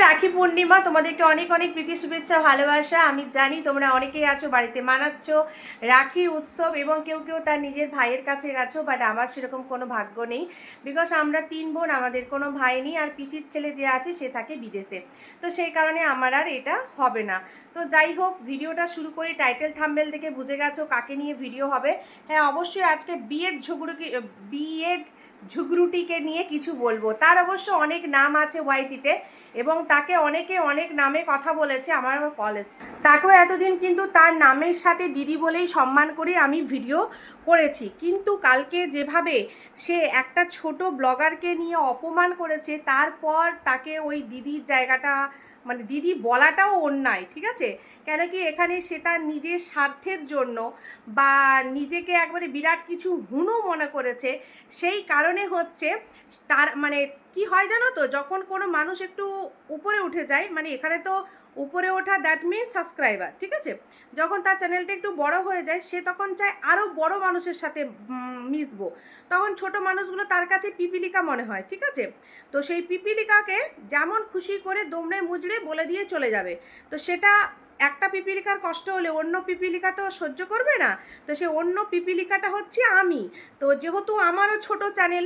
রাখি পূর্ণিমা, তোমাদেরকে অনেক অনেক প্রীতি শুভেচ্ছা ভালোবাসা। আমি জানি তোমরা অনেকেই আছো বাড়িতে মানাচ্ছ রাখি উৎসব, এবং কেউ কেউ তার নিজের ভাইয়ের কাছে গেছো, বাট আমার সেরকম কোনো ভাগ্য নেই। বিকজ আমরা 3 বোন, আমাদের কোনো ভাই নেই, আর পিসির ছেলে যে আছে সে থাকে বিদেশে। তো সেই কারণে আমার আর এটা হবে না। তো যাই হোক, ভিডিওটা শুরু করি। টাইটেল থাম্বনেল থেকে বুঝে গেছো কাকে নিয়ে ভিডিও হবে। হ্যাঁ, অবশ্যই আজকে বিএড ঝুগরুটিকে নিয়ে কিছু বলবো। তার অবশ্য অনেক নাম আছে ওয়াইটিতে, এবং তাকে অনেকে অনেক নামে কথা বলেছে। আমার কলেজ তাকেও এতদিন কিন্তু তার নামের সাথে দিদি বলেই সম্মান করে আমি ভিডিও করেছি, কিন্তু কালকে যেভাবে সে একটা ছোট ব্লগারকে নিয়ে অপমান করেছে, তারপর তাকে ওই দিদির জায়গাটা, মানে দিদি বলাটাও অন্যায়, ঠিক আছে? কেন কি এখানে সে তার নিজের স্বার্থের জন্য বা নিজেকে একবারে বিরাট কিছু হুনু মনে করেছে। সেই কারণে হচ্ছে তার, মানে কি হয় জানো তো, যখন কোনো মানুষ একটু উপরে উঠে যায়, মানে এখানে তো উপরে ওঠা দ্যাট মিনস সাবস্ক্রাইবার, ঠিক আছে? যখন তার চ্যানেলটা একটু বড় হয়ে যায়, সে তখন চায় আরও বড় মানুষের সাথে মিশবো। তখন ছোট মানুষগুলো তার কাছে পিপিলিকা মনে হয়, ঠিক আছে? তো সেই পিপিলিকাকে যেমন খুশি করে দমড়ে মুজড়ে বলে দিয়ে চলে যাবে। তো সেটা একটা পিপিলিকার কষ্ট হলে অন্য পিপিলিকা তো সহ্য করবে না। তো সে অন্য পিপিলিকাটা হচ্ছে আমি। তো যেহেতু আমারও ছোট চ্যানেল,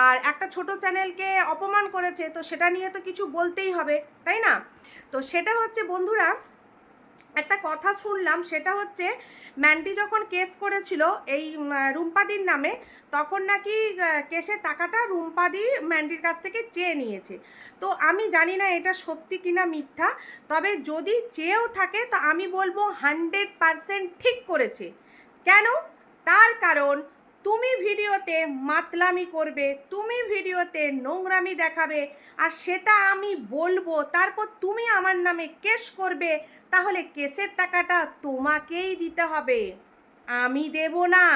আর একটা ছোট চ্যানেলকে অপমান করেছে, তো সেটা নিয়ে তো কিছু বলতেই হবে, তাই না? তো সেটা হচ্ছে বন্ধুরা, একটা কথা শুনলাম, সেটা হচ্ছে ম্যান্ডি যখন কেস করেছিল এই রুম্পাদির নামে, তখন নাকি কেসের টাকাটা রুম্পাদি ম্যান্ডির কাছ থেকে চেয়ে নিয়েছে। তো আমি জানি না এটা সত্যি কিনা মিথ্যা, তবে যদি চেয়েও থাকে তো আমি বলবো 100% ঠিক করেছে। কেন? তার কারণ তুমি ভিডিওতে মাতলামি করবে, তুমি ভিডিওতে নোংরামি দেখাবে, আর সেটা আমি বলবো, তারপর তুমি আমার নামে কেস করবে, তাহলে কেসের টাকাটা তোমাকেই দিতে হবে, আমি দেব না।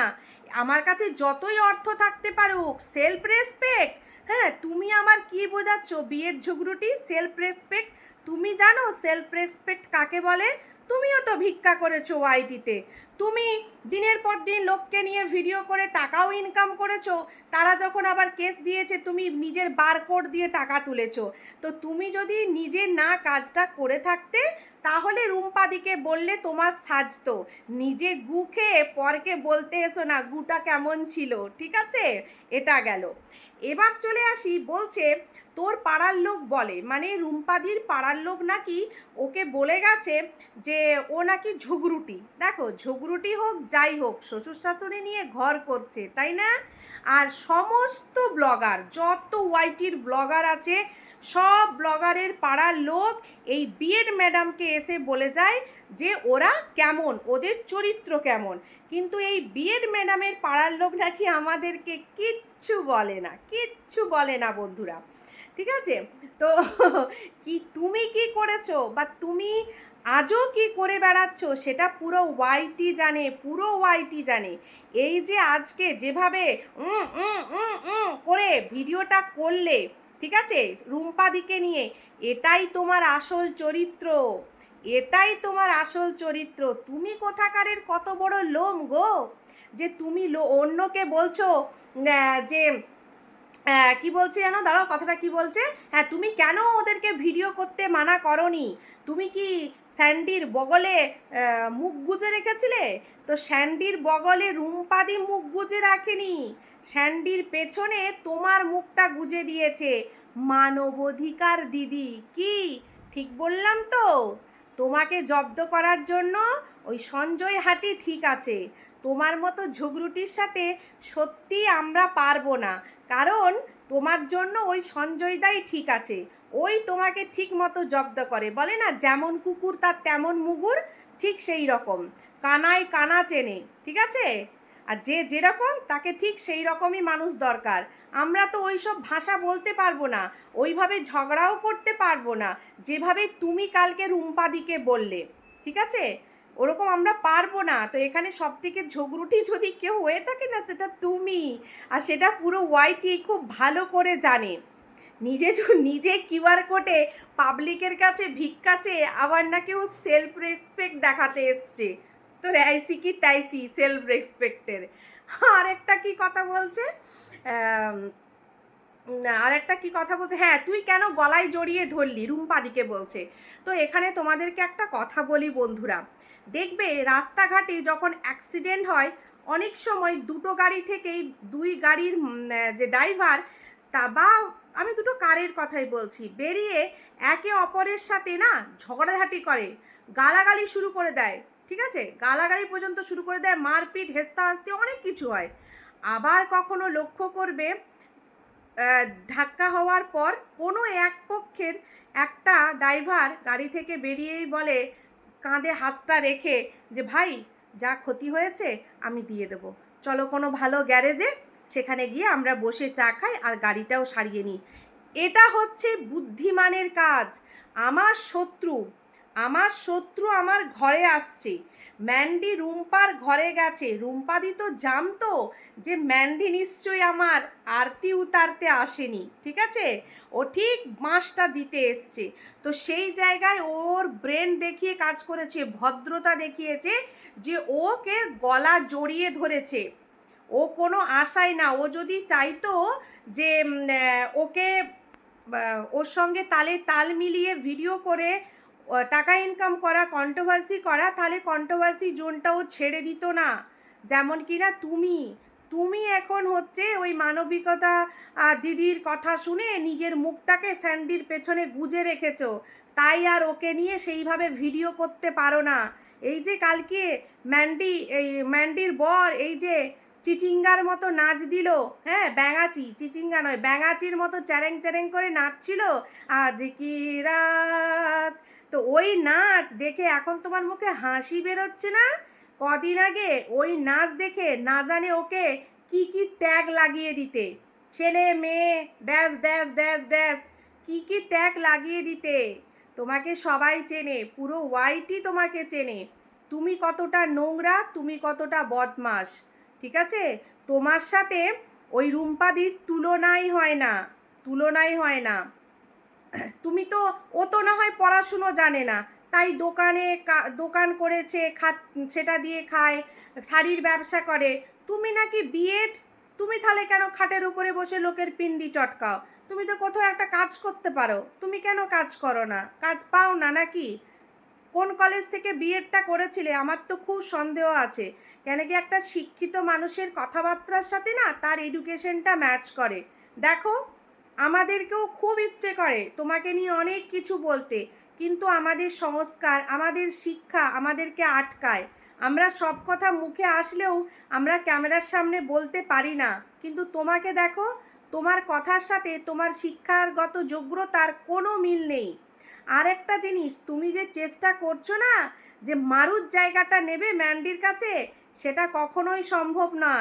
আমার কাছে যতই অর্থ থাকতে পারুক, সেলফ রেসপেক্ট, হ্যাঁ, তুমি আমার কি বোঝাচ্ছ বিয়ের ঝগড়ুটি? সেলফ রেসপেক্ট তুমি জানো সেলফ রেসপেক্ট কাকে বলে? তুমিও তো ভিক্ষা করেছো ওয়াইটিতে, তুমি দিনের পর দিন লোককে নিয়ে ভিডিও করে টাকাও ইনকাম করেছো। তারা যখন আবার কেস দিয়েছে, তুমি নিজের বারকোড দিয়ে টাকা তুলেছো। তো তুমি যদি নিজে না কাজটা করে থাকতে, তাহলে রুম্পাদিকে বললে তোমার সাজতো। নিজে গু খেয়ে পরকে বলতে এসো না গুটা কেমন ছিল, ঠিক আছে? এটা গেল। এবার চলে আসি, বলছে তোর পাড়ার লোক বলে, মানে রুম্পাদির পাড়ার লোক নাকি ওকে বলে গেছে যে ও নাকি ঝুগরুটি। দেখো, ঝুগরুটি হোক যাই হোক, শ্বশুর শাশুড়ি নিয়ে ঘর করছে, তাই না? আর সমস্ত ব্লগার, যত ওয়াইটির ব্লগার আছে, সব ব্লগারের পাড়ার লোক এই বিএড ম্যাডামকে এসে বলে যায় যে ওরা কেমন, ওদের চরিত্র কেমন। কিন্তু এই বিএড ম্যাডামের পাড়ার লোক নাকি আমাদেরকে কিচ্ছু বলে না, কিচ্ছু বলে না বন্ধুরা, ঠিক আছে? তো কি তুমি কি করেছো, বা তুমি আজও কি করে বেড়াচ্ছ, সেটা পুরো ওয়াইটি জানে, পুরো ওয়াইটি জানে। এই যে আজকে যেভাবে করে ভিডিওটা করলে, ঠিক আছে, রুম্পাদিকে নিয়ে, এটাই তোমার আসল চরিত্র, এটাই তোমার আসল চরিত্র। তুমি কোথাকারের কত বড় লোম গো, যে তুমি অন্যকে বলছো যে কি বলছে জানো, দাঁড়াও কথাটা কি বলছে, হ্যাঁ, তুমি কেন ওদেরকে ভিডিও করতে মানা করনি? তুমি কি স্যান্ডির বগলে মুখ গুজে রেখেছিলে? তো স্যান্ডির বগলে রুম্পাদি মুখ গুজে রাখেনি, স্যান্ডির পেছনে তোমার মুখটা গুজে দিয়েছে মানবাধিকার দিদি। কি ঠিক বললাম তো? তোমাকে জব্দ করার জন্য ওই সঞ্জয় হাটি ঠিক আছে, তোমার মতো ঝগড়ুটির সাথে সত্যি আমরা পারবো না। কারণ তোমার জন্য ওই সঞ্জয়দাই ঠিক আছে, ওই তোমাকে ঠিক মতো জব্দ করে। বলে না যেমন কুকুর তার তেমন মুগুর, ঠিক সেই রকম, কানায় কানা চেনে, ঠিক আছে? আর যে যেরকম তাকে ঠিক সেই রকমই মানুষ দরকার। আমরা তো ওই সব ভাষা বলতে পারবো না, ওইভাবে ঝগড়াও করতে পারবো না যেভাবে তুমি কালকে রুম্পাদিকে বললে, ঠিক আছে? ওরকম আমরা পারবো না। তো এখানে সব থেকে ঝগড়ুটি যদি কেউ হয়ে থাকে না, সেটা তুমি, আর সেটা পুরো ওয়াইটি খুব ভালো করে জানে। নিজে কিউআর কোডে পাবলিকের কাছে ভিক্ষা চেয়ে আবার নাকি ও সেলফ রেসপেক্ট দেখাতে এসছে। তো রাইসি কি তাইসি সেলফ রেসপেক্টের। আর একটা কি কথা বলছে, আর একটা কি কথা বলছে, হ্যাঁ তুই কেন গলায় জড়িয়ে ধরলি, রুম্পাদিকে বলছে। তো এখানে তোমাদেরকে একটা কথা বলি বন্ধুরা, দেখবে রাস্তাঘাটে যখন অ্যাক্সিডেন্ট হয় অনেক সময় দুটো গাড়ি থেকেই দুই গাড়ির যে ড্রাইভার তা বা আমি দুটো কারের কথাই বলছি, বেরিয়ে একে অপরের সাথে না ঝগড়াঝাটি করে, গালাগালি শুরু করে দেয়, ঠিক আছে, গালাগালি পর্যন্ত শুরু করে দেয়, মারপিট হেস্তাহাস্তি অনেক কিছু হয়। আবার কখনো লক্ষ্য করবে ধাক্কা হওয়ার পর কোনো এক পক্ষের একটা ড্রাইভার গাড়ি থেকে বেরিয়েই বলে, কাঁধে হাতটা রেখে, যে ভাই যা ক্ষতি হয়েছে আমি দিয়ে দেবো, চলো কোনো ভালো গ্যারেজে, সেখানে গিয়ে আমরা বসে চা খাই আর গাড়িটাও সারিয়ে নিই। এটা হচ্ছে বুদ্ধিমানের কাজ। আমার শত্রু আমার শত্রু আমার ঘরে আসছে, ম্যান্ডি রুম্পার ঘরে গেছে, রুম্পাদি তো জানতো যে ম্যান্ডি নিশ্চয়ই আমার আরতি উতারতে আসেনি, ঠিক আছে, ও ঠিক বাঁশটা দিতে এসছে। তো সেই জায়গায় ওর ব্রেন দেখিয়ে কাজ করেছে, ভদ্রতা দেখিয়েছে, যে ওকে গলা জড়িয়ে ধরেছে। ও কোনো আশায় না, ও যদি চাইতো যে ওকে ওর সঙ্গে তালে তাল মিলিয়ে ভিডিও করে টাকা ইনকাম করা, কন্ট্রোভার্সি করা, তাহলে কন্ট্রোভার্সি জোনটাও ছেড়ে দিত না। যেমন কি না তুমি এখন হচ্ছে ওই মানবিকতা দিদির কথা শুনে নিজের মুখটাকে স্যান্ডির পেছনে গুজে রেখেছো, তাই আর ওকে নিয়ে সেইভাবে ভিডিও করতে পারো না। এই যে কালকে ম্যান্ডির বর এই যে চিচিঙ্গার মতো নাচ দিল, হ্যাঁ ব্যাঙাচি, চিচিঙ্গা নয় ব্যাঙাচির মতো চ্যারেং চ্যারেং করে নাচছিল, আজ কি রাত, তো ওই নাচ দেখে এখন তোমার মুখে হাসি বেরোচ্ছে না? কদিন আগে ওই নাচ দেখে না জানে ওকে কি কি ট্যাগ লাগিয়ে দিতে, ছেলে মেয়ে ড্যাশ ড্যাশ ড্যাশ ড্যাশ, কি কি ট্যাগ লাগিয়ে দিতে। তোমাকে সবাই চেনে, পুরো ওয়াইটি তোমাকে চেনে, তুমি কতটা নোংরা, তুমি কতটা বদমাস, ঠিক আছে, তোমার সাথে ওই রুম্পাদির তুলনাই হয় না, তুলনাই হয় না। তুমি তো, ও তো না হয় পড়াশুনো জানে না, তাই দোকান করেছে, সেটা দিয়ে খায়, শাড়ির ব্যবসা করে। তুমি নাকি বিএড, তুমি তাহলে কেন খাটের উপরে বসে লোকের পিন্ডি চটকাও? তুমি তো কোথাও একটা কাজ করতে পারো, তুমি কেন কাজ করো না, কাজ পাও না নাকি? কোন কলেজ থেকে বিএডটা করেছিলে? আমার তো খুব সন্দেহ আছে, কেন কি একটা শিক্ষিত মানুষের কথাবার্তার সাথে না তার এডুকেশনটা ম্যাচ করে। দেখো, আমাদেরকেও খুব ইচ্ছে করে তোমাকে নিয়ে অনেক কিছু বলতে, কিন্তু আমাদের সংস্কার, আমাদের শিক্ষা আমাদেরকে আটকায়। আমরা সব কথা মুখে আসলেও আমরা ক্যামেরার সামনে বলতে পারি না, কিন্তু তোমাকে দেখো, তোমার কথার সাথে তোমার শিক্ষাগত যোগ্যতার কোনো মিল নেই। আর একটা জিনিস, তুমি যে চেষ্টা করছো না যে মারুর জায়গাটা নেবে ম্যান্ডির কাছে, সেটা কখনোই সম্ভব না।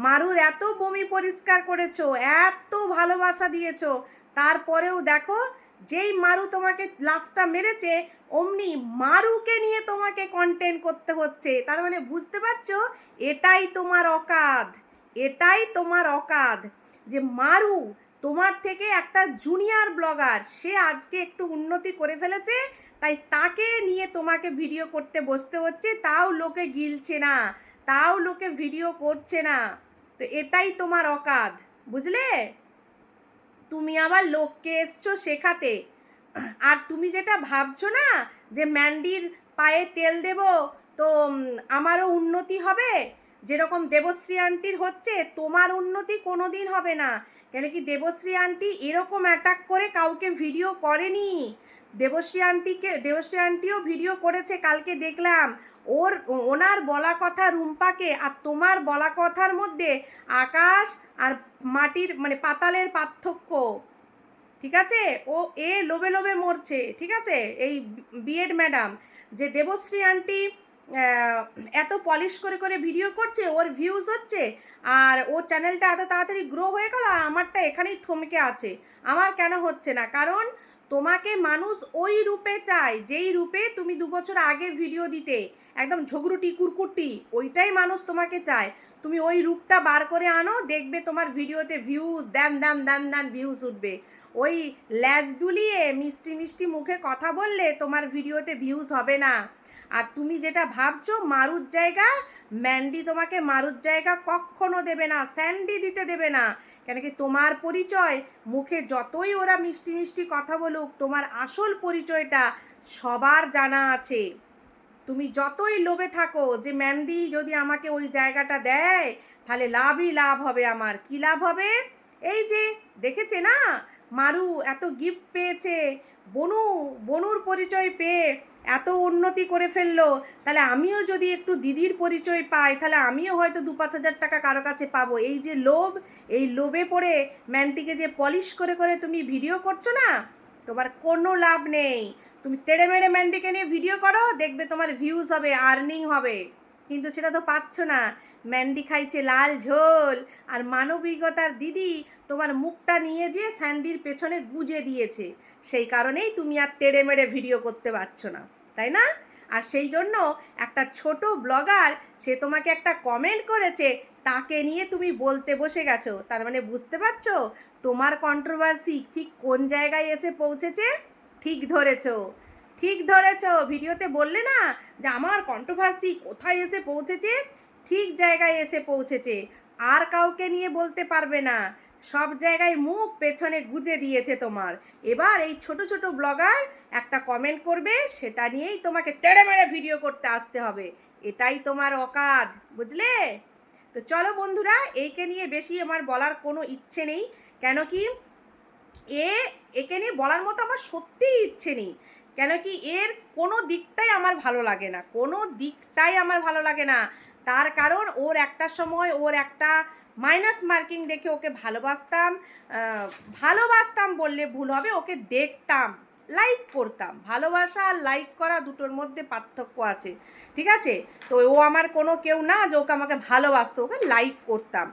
মারুর এত বমি পরিষ্কার করেছো, এত ভালোবাসা দিয়েছো, তারপরেও দেখো, যেই মারু তোমাকে লাফটা মেরেছে অমনি মারুকে নিয়ে তোমাকে কন্টেন্ট করতে হচ্ছে। তার মানে বুঝতে পারছো, এটাই তোমার অকাদ, এটাই তোমার অকাদ, যে মারু তোমার থেকে একটা জুনিয়র ব্লগার, সে আজকে একটু উন্নতি করে ফেলেছে, তাই তাকে নিয়ে তোমাকে ভিডিও করতে বসতে হচ্ছে, তাও লোকে গিলছে না, তাও লোকে ভিডিও করছে না। তো এটাই তোমার অকাদ, বুঝলে? তুমি আবার লোককে এসছো শেখাতে। আর তুমি যেটা ভাবছো না যে ম্যান্ডির পায়ে তেল দেব তো আমারও উন্নতি হবে, যেরকম দেবশ্রী আন্টির হচ্ছে, তোমার উন্নতি কোনো দিন হবে না। কেন কি দেবশ্রী আন্টি এরকম অ্যাটাক করে কাউকে ভিডিও করেনি। দেবশ্রী আন্টিও ভিডিও করেছে, কালকে দেখলাম। ওনার বলা কথা রুম্পাকে আর তোমার বলা কথার মধ্যে আকাশ আর মাটির মানে পাতালের পার্থক্য, ঠিক আছে। ও লোভে লোভে মরছে, ঠিক আছে, এই বিএড ম্যাডাম, যে দেবশ্রী আন্টি এত পলিশ করে করে ভিডিও করছে, ওর ভিউজ হচ্ছে, আর ওর চ্যানেলটা এত তাড়াতাড়ি গ্রো হয়ে গেল, আর আমারটা এখানেই থমকে আছে। আমার কেন হচ্ছে না? কারণ তোমাকে মানুষ ওই রূপে চায় যেই রূপে তুমি 2 বছর আগে ভিডিও দিতে, একদম ঝগড়ুটি কুরকুটি, ওইটাই মানুষ তোমাকে চায়। তুমি ওই রূপটা বার করে আনো, দেখবে তোমার ভিডিওতে ভিউজ দেন দেন দেন দেন ভিউজ উঠবে। ওই ল্যাজ দুলিয়ে মিষ্টি মিষ্টি মুখে কথা বললে তোমার ভিডিওতে ভিউজ হবে না। আর তুমি যেটা ভাবছো মারুর জায়গা, ম্যান্ডি তোমাকে মারুর জায়গা কখনো দেবে না, স্যান্ডি দিতে দেবে না। কেন কি তোমার পরিচয় মুখে যতই ওরা মিষ্টি মিষ্টি কথা বলুক, তোমার আসল পরিচয়টা সবার জানা আছে। তুমি যতই লোভে থাকো যে ম্যান্ডি যদি আমাকে ওই জায়গাটা দেয় তাহলে লাভই লাভ হবে। আমার কী লাভ হবে? এই যে দেখেছে না, মারু এত গিফট পেয়েছে, বনু বনুর পরিচয় পেয়ে এত উন্নতি করে ফেললো, তাহলে আমিও যদি একটু দিদির পরিচয় পাই তাহলে আমিও হয়তো 2-5 হাজার টাকা কারো কাছে পাবো। এই যে লোভ, এই লোভে পড়ে ম্যান্টিকে যে পলিশ করে করে তুমি ভিডিও করছো না, তোমার কোনো লাভ নেই। তুমি তেড়ে মেড়ে ম্যান্ডিকে নিয়ে ভিডিও করো, দেখবে তোমার ভিউজ হবে, আর্নিং হবে, কিন্তু সেটা তো পাচ্ছ না। ম্যান্ডি খাইছে লাল ঝোল, আর মানবিকতার দিদি তোমার মুখটা নিয়ে যেয়ে স্যান্ডির পেছনে গুজে দিয়েছে, সেই কারণেই তুমি আর তেড়ে মেড়ে ভিডিও করতে পারছো না, তাই না? আর সেই জন্য একটা ছোট ব্লগার সে তোমাকে একটা কমেন্ট করেছে, তাকে নিয়ে তুমি বলতে বসে গেছো। তার মানে বুঝতে পারছো তোমার কন্ট্রোভার্সি ঠিক কোন জায়গায় এসে পৌঁছেছে? ঠিক ধরেছো, ঠিক ধরেছো। ভিডিওতে বললে না যে আমার কন্ট্রোভার্সি কোথায় এসে পৌঁছেছে, ঠিক জায়গায় এসে পৌঁছেছে। আর কাউকে নিয়ে বলতে পারবে না, সব জায়গায় মুখ পেছনে গুজে দিয়েছে তোমার। এবার এই ছোট ছোট ব্লগার একটা কমেন্ট করবে, সেটা নিয়েই তোমাকে তেড়ে মেড়ে ভিডিও করতে আসতে হবে। এটাই তোমার অকাত, বুঝলে? তো চলো বন্ধুরা, এইকে নিয়ে বেশি আমার বলার কোনো ইচ্ছে নেই। কেন কি একে নিয়ে বলার মতো আমার সত্যিই ইচ্ছে নেই। কেন কি এর কোনো দিকটাই আমার ভালো লাগে না, কোনো দিকটাই আমার ভালো লাগে না। তার কারণ ওর একটা সময় ওর একটা মাইনাস মার্কিং দেখে ওকে ভালোবাসতাম, ভালোবাসতাম বললে ভুল হবে, ওকে দেখতাম, লাইক করতাম। ভালোবাসা আর লাইক করা দুটোর মধ্যে পার্থক্য আছে, ঠিক আছে? তো ও আমার কোনো কেউ না যে ওকে আমাকে ভালোবাসতো, ওকে লাইক করতাম।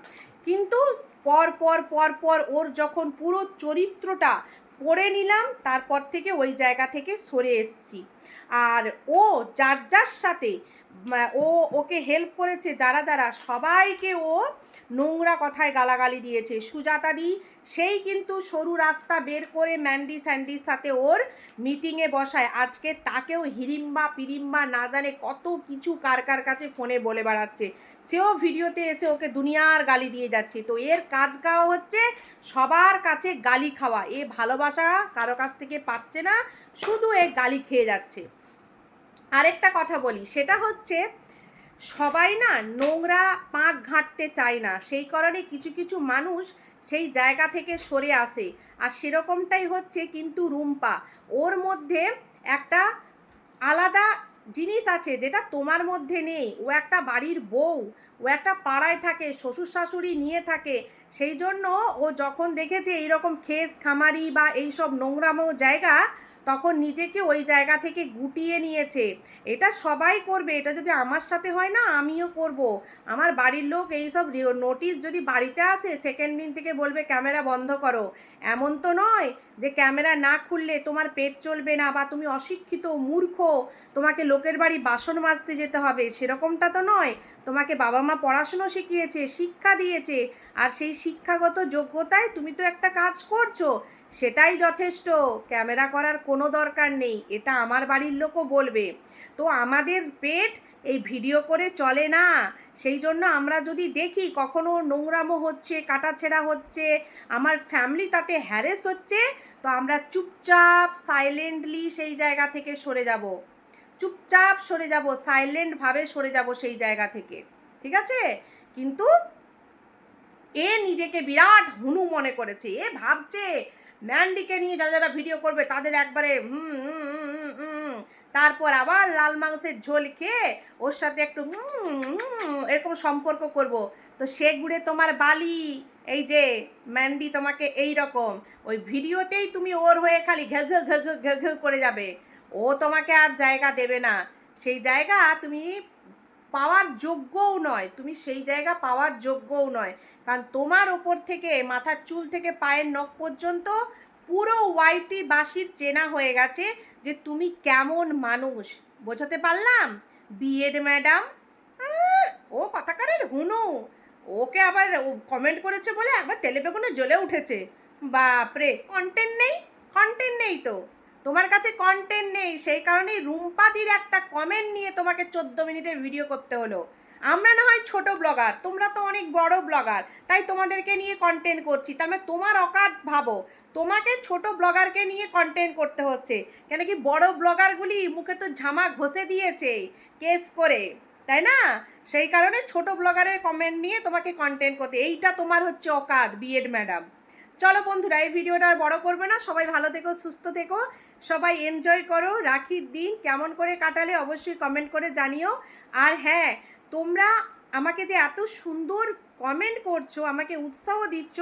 কিন্তু পর পর পর পর ওর যখন পুরো চরিত্রটা পড়ে নিলাম, তারপর থেকে ওই জায়গা থেকে সরে এসেছি। আর ও যার যার সাথে ও ওকে হেল্প করেছে, যারা যারা সবাইকে ও নোংরা কথায় গালাগালি দিয়েছে। সুজাতাদি সেই কিন্তু সরু রাস্তা বের করে ম্যান্ডি স্যান্ডির সাথে ওর মিটিংয়ে বসায়। আজকে তাকেও হিড়িম্বা পিরিম্বা না জানে কত কিছু কার কার কাছে ফোনে বলে বেড়াচ্ছে, সেও ভিডিওতে এসে ওকে দুনিয়ার গালি দিয়ে যাচ্ছে। তো এর কাজ খাওয়া হচ্ছে সবার কাছে গালি খাওয়া। এ ভালোবাসা কারো কাছ থেকে পাচ্ছে না, শুধু এ গালি খেয়ে যাচ্ছে। আরেকটা কথা বলি, সেটা হচ্ছে সবাই না নোংরা পাঁক ঘাঁটতে চায় না, সেই কারণে কিছু কিছু মানুষ সেই জায়গা থেকে সরে আসে। আর সেরকমটাই হচ্ছে কিন্তু রুম্পা। ওর মধ্যে একটা আলাদা জিনিস আছে যেটা তোমার মধ্যে নেই। ও একটা বাড়ির বউ, ও একটা পাড়ায় থাকে, শ্বশুর শাশুড়ি নিয়ে থাকে। সেই জন্য ও যখন দেখেছে এইরকম খেস খামারি বা এইসব নোংরামো জায়গা, তখন নিজেকে ওই জায়গা থেকে গুটিয়ে নিয়েছে। এটা সবাই করবে, এটা যদি আমার সাথে হয় না আমিও করব। আমার বাড়ির লোক এইসব নোটিশ যদি বাড়িতে আসে, সেকেন্ড দিন থেকে বলবে ক্যামেরা বন্ধ করো। এমন তো নয় যে ক্যামেরা না খুললে তোমার পেট চলবে না, বা তুমি অশিক্ষিত মূর্খ, তোমাকে লোকের বাড়ি বাসন মাজতে যেতে হবে, সেরকমটা তো নয়। তোমাকে বাবা মা পড়াশুনো শিখিয়েছে, শিক্ষা দিয়েছে, আর সেই শিক্ষাগত যোগ্যতায় তুমি তো একটা কাজ করছো, সেটাই যথেষ্ট। ক্যামেরা করার কোনো দরকার নেই, এটা আমার বাড়ির লোকও বলবে। তো আমাদের পেট এই ভিডিও করে চলে না। সেই জন্য আমরা যদি দেখি কখনো নোংরামো হচ্ছে, কাটাছেঁড়া হচ্ছে, আমার ফ্যামিলি তাতে হ্যারেস হচ্ছে, তো আমরা চুপচাপ সাইলেন্টলি সেই জায়গা থেকে সরে যাব, চুপচাপ সরে যাব, সাইলেন্টভাবে সরে যাব সেই জায়গা থেকে, ঠিক আছে? কিন্তু এ নিজেকে বিরাট হুনু মনে করেছে। এ ভাবছে ম্যান্ডিকে নিয়ে যারা যারা ভিডিও করবে তাদের একবারে তারপর আবার লাল মাংসের ঝোল খেয়ে ওর সাথে একটু এরকম সম্পর্ক করব। তো সে গুড়ে তোমার বালি। এই যে ম্যান্ডি তোমাকে এই রকম ওই ভিডিওতেই তুমি ওর হয়ে খালি ঘেউ ঘেউ ঘেউ ঘেউ ঘেউ ঘেউ করে যাবে। ও তোমাকে আর জায়গা দেবে না, সেই জায়গা তুমি পাওয়ার যোগ্যও নয়, তুমি সেই জায়গা পাওয়ার যোগ্যও নয়। কারণ তোমার ওপর থেকে মাথার চুল থেকে পায়ের নখ পর্যন্ত পুরো ওয়াইটি বাসির চেনা হয়ে গেছে যে তুমি কেমন মানুষ। বোঝাতে পারলাম? বিএড ম্যাডাম, ও কথাকারের হুনু। ওকে আবার কমেন্ট করেছে বলে একবার তেলে বেগুনে জ্বলে উঠেছে। বাপরে, কন্টেন্ট নেই, কন্টেন্ট নেই তো, তোমার কাছে কন্টেন্ট নেই, সেই কারণেই রুম্পাদির একটা কমেন্ট নিয়ে তোমাকে 14 মিনিটের ভিডিও করতে হলো। আমরা না হয় ছোট ব্লগার, তোমরা তো অনেক বড় ব্লগার, তাই তোমাদেরকে নিয়ে কন্টেন্ট করছি। তার মানে তোমার অকাত ভাবো, তোমাকে ছোট ব্লগারকে নিয়ে কন্টেন্ট করতে হচ্ছে কেন কি বড় ব্লগারগুলি মুখে তো ঝামা ঘষে দিয়েছে কেস করে, তাই না? সেই কারণে ছোট ব্লগারের কমেন্ট নিয়ে তোমাকে কন্টেন্ট করতে, এইটা তোমার হচ্ছে অকাত বিএড ম্যাডাম। চলো বন্ধুরা, এই ভিডিওটা আর বড় করবে না, সবাই ভালো থেকো, সুস্থ থেকো, সবাই এনজয় করো। রাখির দিন কেমন করে কাটালে অবশ্যই কমেন্ট করে জানিও। আর হ্যাঁ, তোমরা আমাকে যে এত সুন্দর কমেন্ট করছো, আমাকে উৎসাহ দিচ্ছ,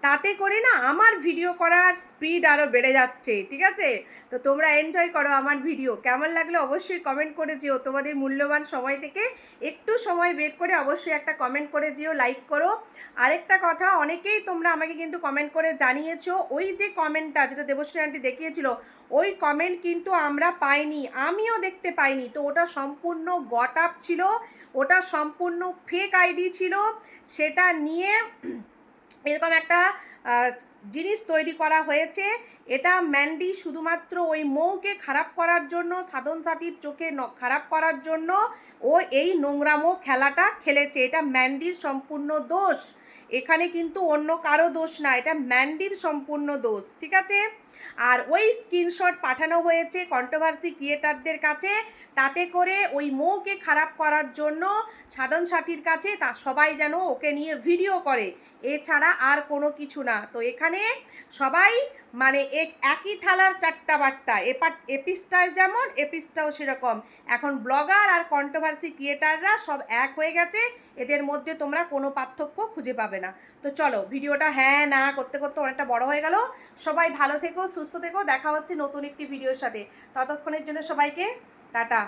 তাতে করে না আমার ভিডিও করার স্পিড আরও বেড়ে যাচ্ছে, ঠিক আছে? তো তোমরা এনজয় করো আমার ভিডিও। কেমন লাগলো অবশ্যই কমেন্ট করে যেও, তোমাদের মূল্যবান সময় থেকে একটু সময় বের করে অবশ্যই একটা কমেন্ট করে যেও, লাইক করো। আরেকটা কথা, অনেকেই তোমরা আমাকে কিন্তু কমেন্ট করে জানিয়েছো, ওই যে কমেন্টটা যেটা দেবশ্রী আন্টি দেখিয়েছিল, ওই কমেন্ট কিন্তু আমরা পাইনি, আমিও দেখতে পাইনি। তো ওটা সম্পূর্ণ গট আপ ছিল, ওটা সম্পূর্ণ ফেক আইডি ছিল। সেটা নিয়ে এরকম একটা জিনিস তৈরি করা হয়েছে। এটা ম্যান্ডি শুধুমাত্র ওই মৌকে খারাপ করার জন্য, সাধন সাথীর চোখে খারাপ করার জন্য ও এই নোংরামো খেলাটা খেলেছে। এটা ম্যান্ডির সম্পূর্ণ দোষ, এখানে কিন্তু অন্য কারো দোষ না, এটা ম্যান্ডির সম্পূর্ণ দোষ, ঠিক আছে? আর ওই স্ক্রিনশট পাঠানো হয়েছে কন্ট্রোভার্সি ক্রিয়েটারদের কাছে, তাতে করে ওই মৌকে খারাপ করার জন্য সাধন সাথীর কাছে তা সবাই যেন ওকে নিয়ে ভিডিও করে, এছাড়া আর কোনো কিছু না। তো এখানে সবাই মানে একই থালার চারটা বাট্টা, এপিসটায় যেমন এপিসটাও সেরকম। এখন ব্লগার আর কন্ট্রোভার্সি ক্রিয়েটাররা সব এক হয়ে গেছে, এদের মধ্যে তোমরা কোনো পার্থক্য খুঁজে পাবে না। তো চলো, ভিডিওটা হ্যাঁ না করতে করতে অনেকটা বড় হয়ে গেল। সবাই ভালো থেকো, সুস্থ থেকো, দেখা হচ্ছে নতুন একটি ভিডিওর সাথে। ততক্ষণের জন্য সবাইকে টাটা।